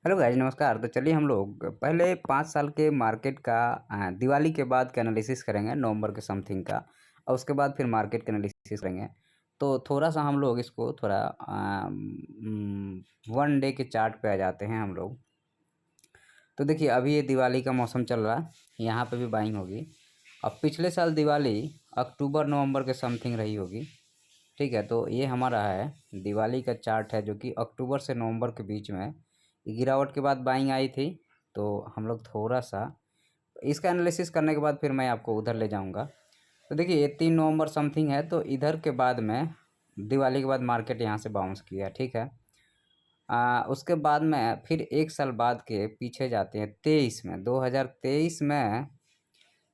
Hello guys, नमस्कार। तो चलिए हम लोग पहले 5 साल के मार्केट का दिवाली के बाद का एनालिसिस करेंगे, नवंबर के समथिंग का। और उसके बाद फिर मार्केट का एनालिसिस करेंगे। तो थोड़ा-सा हम लोग इसको थोड़ा 1 डे के चार्ट पे आ जाते हैं हम लोग। तो देखिए, अभी ये दिवाली का मौसम चल रहा है, यहाँ पे भी बाइंग होगी। अब पिछले साल दिवाली अक्टूबर-नवंबर के समथिंग रही होगी, ठीक है। तो ये हमारा है दिवाली का चार्ट है, जो कि अक्टूबर से नवंबर के बीच में गिरावट के बाद बाइंग आई थी। तो हम लोग थोड़ा-सा इसका एनालिसिस करने के बाद फिर मैं आपको उधर ले जाऊंगा। तो देखिए, ये 3 नवंबर समथिंग है, तो इधर के बाद में दिवाली के बाद मार्केट यहाँ से बाउंस किया, ठीक है। उसके बाद में फिर 1 साल बाद के पीछे जाते हैं 23 में। 2023 में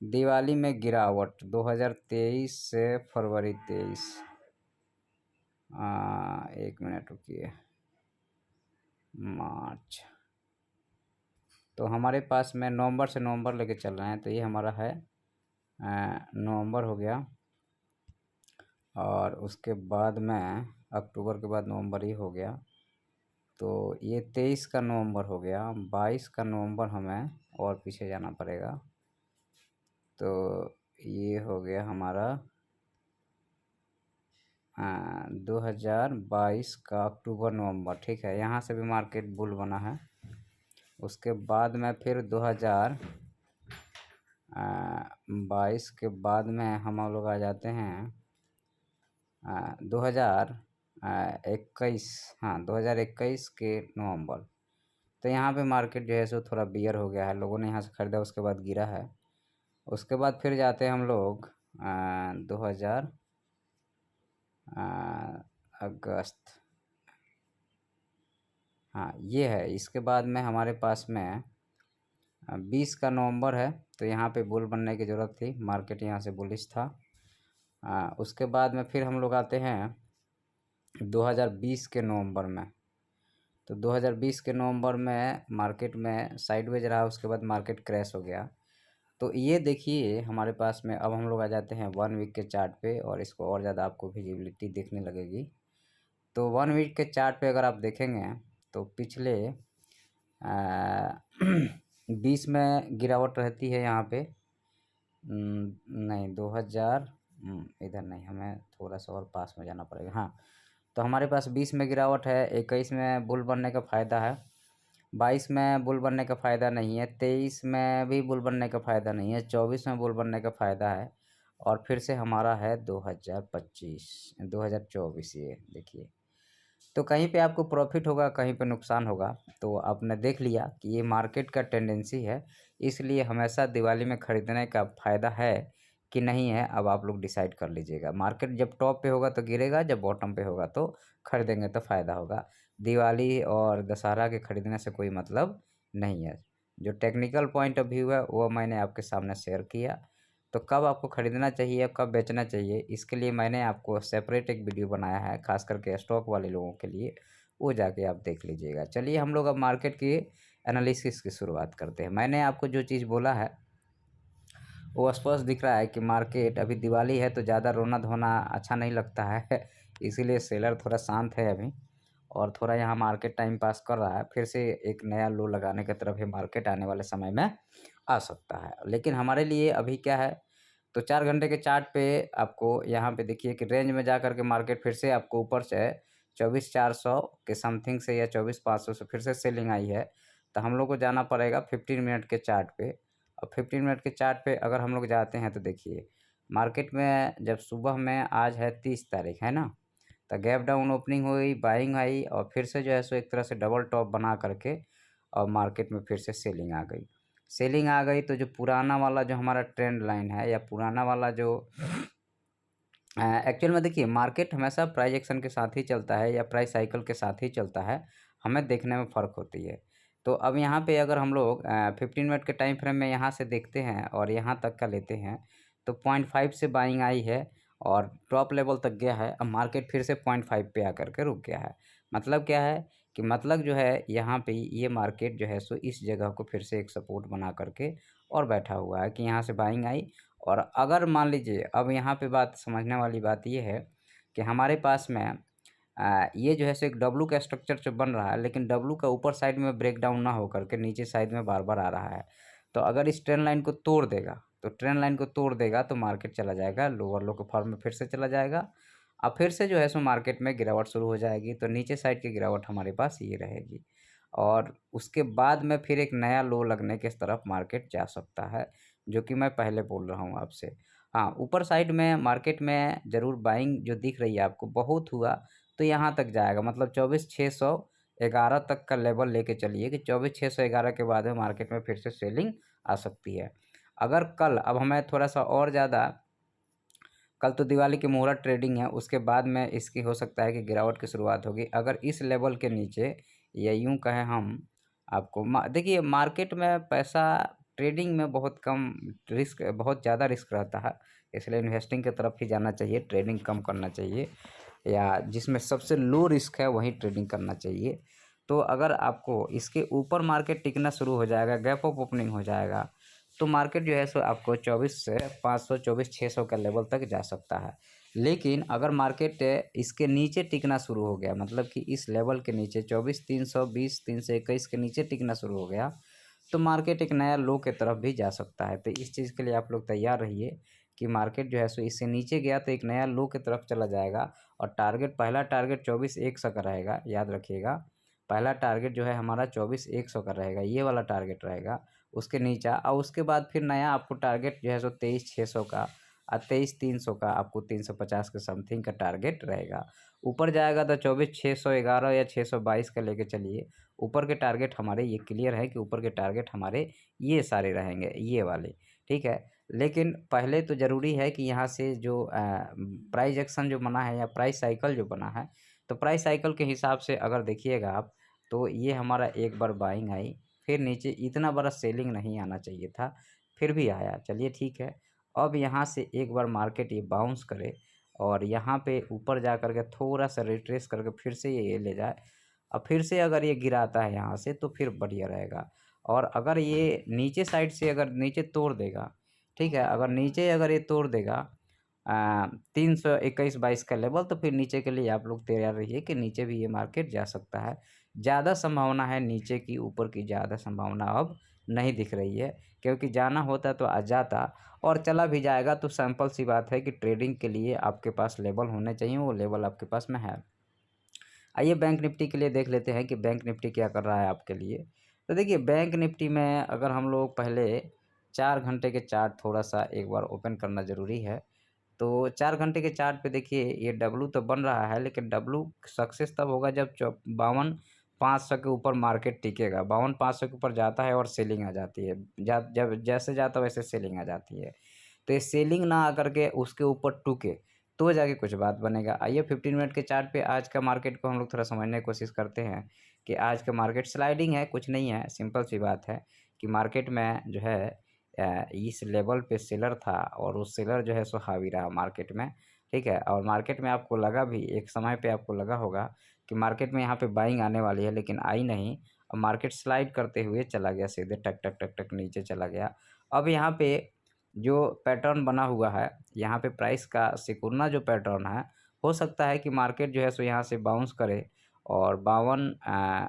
दिवाली में गिरावट, 2023 से फरवरी 23। 1 मिनट रुकिए। मार्च। तो हमारे पास में नवंबर से नवंबर लेके चल रहे हैं, तो ये हमारा है नवंबर हो गया। और उसके बाद में अक्टूबर के बाद नवंबर ही हो गया। तो ये 23 का नवंबर हो गया। 22 का नवंबर हमें और पीछे जाना पड़ेगा। तो ये हो गया हमारा 2022 का अक्टूबर नवंबर, ठीक है। यहाँ से भी मार्केट बुल बना है। उसके बाद में फिर 2022 के बाद में हम लोग आ जाते हैं 2021। हाँ, 2021 के नवंबर। तो यहाँ पे मार्केट जो है सो थोड़ा बियर हो गया है, लोगों ने यहाँ से ख़रीदा, उसके बाद गिरा है। उसके बाद फिर जाते हैं हम लोग 2000 अगस्त। हाँ, ये है। इसके बाद में हमारे पास में 20 का नवंबर है। तो यहाँ पे बुल बनने की ज़रूरत थी, मार्केट यहाँ से बुलिश था। उसके बाद में फिर हम लोग आते हैं 2020 के नवंबर में। तो 2020 के नवंबर में मार्केट में साइडवेज रहा, उसके बाद मार्केट क्रैश हो गया। तो ये देखिए हमारे पास में अब हम लोग आ जाते हैं 1 वीक के चार्ट पे, और इसको और ज़्यादा आपको विजिबिलिटी देखने लगेगी। तो 1 वीक के चार्ट पे अगर आप देखेंगे तो पिछले 20 में गिरावट रहती है यहाँ पे। नहीं, 2000 इधर नहीं, हमें थोड़ा सा और पास में जाना पड़ेगा। हाँ, तो हमारे पास 20 में गिरावट है, 21 में बुल बनने का फ़ायदा है, 22 में बुल बनने का फ़ायदा नहीं है, 23 में भी बुल बनने का फ़ायदा नहीं है, 24 में बुल बनने का फ़ायदा है। और फिर से हमारा है 2024। ये देखिए, तो कहीं पे आपको प्रॉफिट होगा, कहीं पे नुकसान होगा। तो आपने देख लिया कि ये मार्केट का टेंडेंसी है, इसलिए हमेशा दिवाली में ख़रीदने का फ़ायदा है कि नहीं है, अब आप लोग डिसाइड कर लीजिएगा। मार्केट जब टॉप पे होगा तो गिरेगा, जब बॉटम पे होगा तो खरीदेंगे तो फ़ायदा होगा। दिवाली और दशहरा के ख़रीदने से कोई मतलब नहीं है। जो टेक्निकल पॉइंट ऑफ व्यू है वो मैंने आपके सामने शेयर किया। तो कब आपको ख़रीदना चाहिए, कब बेचना चाहिए, इसके लिए मैंने आपको सेपरेट एक वीडियो बनाया है, ख़ास करके स्टॉक वाले लोगों के लिए। वो जाके आप देख लीजिएगा। चलिए हम लोग अब मार्केट की एनालिसिस की शुरुआत करते हैं। मैंने आपको जो चीज़ बोला है वो स्पष्ट दिख रहा है कि मार्केट अभी दिवाली है तो ज़्यादा रोना धोना अच्छा नहीं लगता है इसीलिए सेलर थोड़ा शांत है अभी, और थोड़ा यहाँ मार्केट टाइम पास कर रहा है। फिर से एक नया लो लगाने की तरफ ये मार्केट आने वाले समय में आ सकता है। लेकिन हमारे लिए अभी क्या है, तो 4 घंटे के चार्ट पे आपको यहाँ पे देखिए कि रेंज में जा कर के मार्केट फिर से आपको ऊपर से 24,400 के समथिंग से या 24,500 से फिर से सेलिंग आई है। तो हम लोग को जाना पड़ेगा 15 मिनट के चार्ट पे। और 15 मिनट के चार्ट पे अगर हम लोग जाते हैं तो देखिए, मार्केट में जब सुबह में आज है 30 तारीख है ना, तो गैप डाउन ओपनिंग हुई, बाइंग आई, और फिर से जो है सो एक तरह से डबल टॉप बना करके और मार्केट में फिर से सेलिंग आ गई। सेलिंग आ गई तो जो पुराना वाला जो हमारा ट्रेंड लाइन है, या पुराना वाला जो एक्चुअल में देखिए, मार्केट हमेशा प्राइस एक्शन के साथ ही चलता है या प्राइस साइकिल के साथ ही चलता है, हमें देखने में फ़र्क होती है। तो अब यहाँ पे अगर हम लोग 15 मिनट के टाइम फ्रेम में यहाँ से देखते हैं और यहाँ तक का लेते हैं, तो 0.5 से बाइंग आई है और टॉप लेवल तक गया है। अब मार्केट फिर से 0.5 पे आकर के रुक गया है। मतलब क्या है कि मतलब जो है यहाँ पे ये मार्केट जो है सो इस जगह को फिर से एक सपोर्ट बना करके और बैठा हुआ है कि यहाँ से बाइंग आई। और अगर मान लीजिए, अब यहाँ पे बात समझने वाली बात ये है कि हमारे पास में ये जो है सो एक डब्लू का स्ट्रक्चर जो बन रहा है, लेकिन डब्लू का ऊपर साइड में ब्रेक डाउन ना हो करके नीचे साइड में बार बार आ रहा है। तो अगर इस ट्रेंड लाइन को तोड़ देगा, तो ट्रेंड लाइन को तोड़ देगा तो मार्केट चला जाएगा लोअर लो के फॉर्म में, फिर से चला जाएगा। अब फिर से जो है सो मार्केट में गिरावट शुरू हो जाएगी, तो नीचे साइड की गिरावट हमारे पास ये रहेगी और उसके बाद में फिर एक नया लो लगने के तरफ मार्केट जा सकता है, जो कि मैं पहले बोल रहा हूँ आपसे। हाँ, ऊपर साइड में मार्केट में ज़रूर बाइंग जो दिख रही है आपको, बहुत हुआ तो यहाँ तक जाएगा, मतलब 24,611 तक का लेवल लेके चलिए कि 24,611 के बाद में मार्केट में फिर से सेलिंग आ सकती है। अगर कल, अब हमें थोड़ा सा और ज़्यादा, कल तो दिवाली की मुहूर्त ट्रेडिंग है, उसके बाद में इसकी हो सकता है कि गिरावट की शुरुआत होगी। अगर इस लेवल के नीचे, या यूँ कहें हम आपको देखिए, मार्केट में पैसा ट्रेडिंग में बहुत कम रिस्क, बहुत ज़्यादा रिस्क रहता है, इसलिए इन्वेस्टिंग की तरफ ही जाना चाहिए, ट्रेडिंग कम करना चाहिए, या जिसमें सबसे लो रिस्क है वहीं ट्रेडिंग करना चाहिए। तो अगर आपको इसके ऊपर मार्केट टिकना शुरू हो जाएगा, गैप अप ओपनिंग हो जाएगा, तो मार्केट जो है सो आपको 24,500 24,600 का लेवल तक जा सकता है। लेकिन अगर मार्केट इसके नीचे टिकना शुरू हो गया, मतलब कि इस लेवल के नीचे 24,320 321 के नीचे टिकना शुरू हो गया, तो मार्केट एक नया लो के तरफ भी जा सकता है। तो इस चीज़ के लिए आप लोग तैयार रहिए कि मार्केट जो है सो इससे नीचे गया तो एक नया लो की तरफ चला जाएगा, और टारगेट, पहला टारगेट 24,100 का रहेगा, याद रखिएगा। पहला टारगेट जो है हमारा 24,100 का रहेगा, ये वाला टारगेट रहेगा, उसके नीचा, और उसके बाद फिर नया आपको टारगेट जो है सो 23,600 का और 23,300 का, आपको 350 के समथिंग का टारगेट रहेगा। ऊपर जाएगा तो 24,611 या 622 का लेके चलिए। ऊपर के टारगेट हमारे ये क्लियर है कि ऊपर के टारगेट हमारे ये सारे रहेंगे, ये वाले, ठीक है। लेकिन पहले तो ज़रूरी है कि यहाँ से जो प्राइस एक्शन जो बना है, या प्राइस साइकिल जो बना है, तो प्राइस साइकिल के हिसाब से अगर देखिएगा आप, तो ये हमारा एक बार बाइंग आई, फिर नीचे इतना बड़ा सेलिंग नहीं आना चाहिए था, फिर भी आया, चलिए ठीक है। अब यहाँ से एक बार मार्केट ये बाउंस करे और यहाँ पे ऊपर जा कर के थोड़ा सा रिट्रेस करके फिर से ये ले जाए, और फिर से अगर ये गिराता है यहाँ से तो फिर बढ़िया रहेगा। और अगर ये नीचे साइड से अगर नीचे तोड़ देगा, ठीक है, अगर नीचे अगर ये तोड़ देगा 321-22 का लेवल, तो फिर नीचे के लिए आप लोग तैयार रहिए कि नीचे भी ये मार्केट जा सकता है। ज़्यादा संभावना है नीचे की, ऊपर की ज़्यादा संभावना अब नहीं दिख रही है, क्योंकि जाना होता तो आ जाता, और चला भी जाएगा तो सिंपल सी बात है कि ट्रेडिंग के लिए आपके पास लेवल होने चाहिए, वो लेवल आपके पास में है। आइए बैंक निफ्टी के लिए देख लेते हैं कि बैंक निफ्टी क्या कर रहा है आपके लिए। तो देखिए, बैंक निफ्टी में अगर हम लोग पहले 4 घंटे के चार्ट थोड़ा सा एक बार ओपन करना ज़रूरी है। तो 4 घंटे के चार्ट पे देखिए, ये डब्लू तो बन रहा है, लेकिन डब्लू सक्सेस तब होगा जब 52,500 के ऊपर मार्केट टिकेगा। 52,500 के ऊपर जाता है और सेलिंग आ जाती है, जब जैसे जाता है वैसे सेलिंग आ जाती है। तो ये सेलिंग ना आकर के उसके ऊपर टूके, तो जाके कुछ बात बनेगा। आइए 15 मिनट के चार्ट पे आज का मार्केट को हम लोग थोड़ा समझने की कोशिश करते हैं कि आज का मार्केट स्लाइडिंग है, कुछ नहीं है, सिंपल सी बात है कि मार्केट में जो है इस लेवल पे सेलर था, और उस सेलर जो है सो हावी रहा मार्केट में, ठीक है। और मार्केट में आपको लगा भी, एक समय पे आपको लगा होगा कि मार्केट में यहाँ पे बाइंग आने वाली है, लेकिन आई नहीं, और मार्केट स्लाइड करते हुए चला गया, सीधे टक टक टक टक नीचे चला गया। अब यहाँ पे जो पैटर्न बना हुआ है, यहाँ पे प्राइस का सिकुड़ना जो पैटर्न है, हो सकता है कि मार्केट जो है सो यहाँ से बाउंस करे, और 52,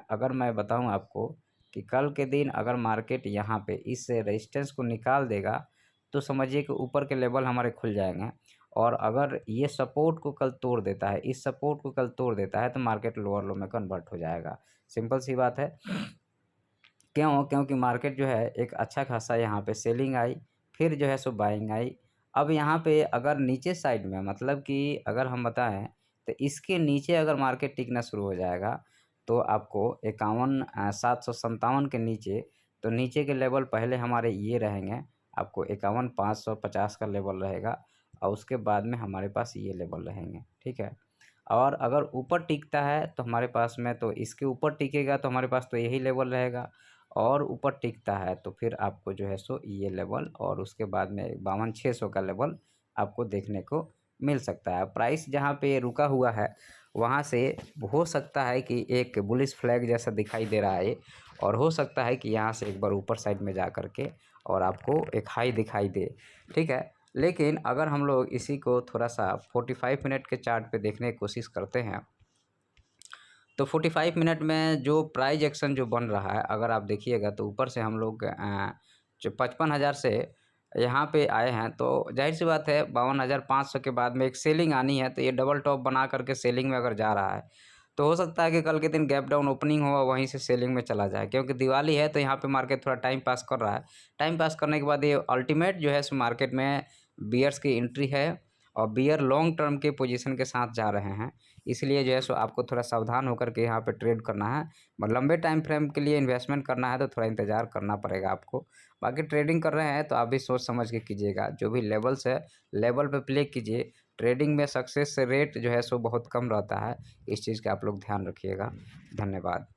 अगर मैं बताऊँ आपको कि कल के दिन अगर मार्केट यहाँ पे इस रेजिस्टेंस को निकाल देगा, तो समझिए कि ऊपर के लेवल हमारे खुल जाएंगे। और अगर ये सपोर्ट को कल तोड़ देता है, इस सपोर्ट को कल तोड़ देता है, तो मार्केट लोअर लो में कन्वर्ट हो जाएगा, सिंपल सी बात है। क्यों? क्योंकि मार्केट जो है एक अच्छा खासा यहाँ पे सेलिंग आई, फिर जो है सो बाइंग आई। अब यहाँ पे अगर नीचे साइड में, मतलब कि अगर हम बताएं तो इसके नीचे अगर मार्केट टिकना शुरू हो जाएगा, तो आपको 51,757 के नीचे, तो नीचे के लेवल पहले हमारे ये रहेंगे, आपको 51,550 का लेवल रहेगा, और उसके बाद में हमारे पास ये लेवल रहेंगे, ठीक है। और अगर ऊपर टिकता है तो हमारे पास में, तो इसके ऊपर टिकेगा तो हमारे पास तो यही लेवल रहेगा, और ऊपर टिकता है तो फिर आपको जो है सो ये लेवल, और उसके बाद में 52,600 का लेवल आपको देखने को मिल सकता है। प्राइस जहाँ पे रुका हुआ है वहाँ से हो सकता है कि एक बुलिश फ्लैग जैसा दिखाई दे रहा है, और हो सकता है कि यहाँ से एक बार ऊपर साइड में जा कर के और आपको एक हाई दिखाई दे, ठीक है। लेकिन अगर हम लोग इसी को थोड़ा सा 45 मिनट के चार्ट पे देखने की कोशिश करते हैं, तो 45 मिनट में जो प्राइस एक्शन जो बन रहा है, अगर आप देखिएगा तो ऊपर से हम लोग जो 55,000 से यहाँ पे आए हैं, तो ज़ाहिर-सी बात है 52,500 के बाद में एक सेलिंग आनी है, तो ये डबल टॉप बना करके सेलिंग में अगर जा रहा है, तो हो सकता है कि कल के दिन गैप डाउन ओपनिंग हो और वहीं से सेलिंग में चला जाए, क्योंकि दिवाली है तो यहाँ पे मार्केट थोड़ा टाइम पास कर रहा है। टाइम पास करने के बाद ये अल्टीमेट जो है सो मार्केट में बियर्स की एंट्री है और बियर लॉन्ग टर्म के पोजीशन के साथ जा रहे हैं। इसलिए जो है सो आपको थोड़ा सावधान होकर के यहाँ पे ट्रेड करना है। लंबे टाइम फ्रेम के लिए इन्वेस्टमेंट करना है तो थोड़ा इंतज़ार करना पड़ेगा आपको। बाकी ट्रेडिंग कर रहे हैं तो आप भी सोच समझ के कीजिएगा। जो भी लेवल्स है, लेवल पे प्ले कीजिए। ट्रेडिंग में सक्सेस रेट जो है सो बहुत कम रहता है। इस चीज़ का आप लोग ध्यान रखिएगा। धन्यवाद।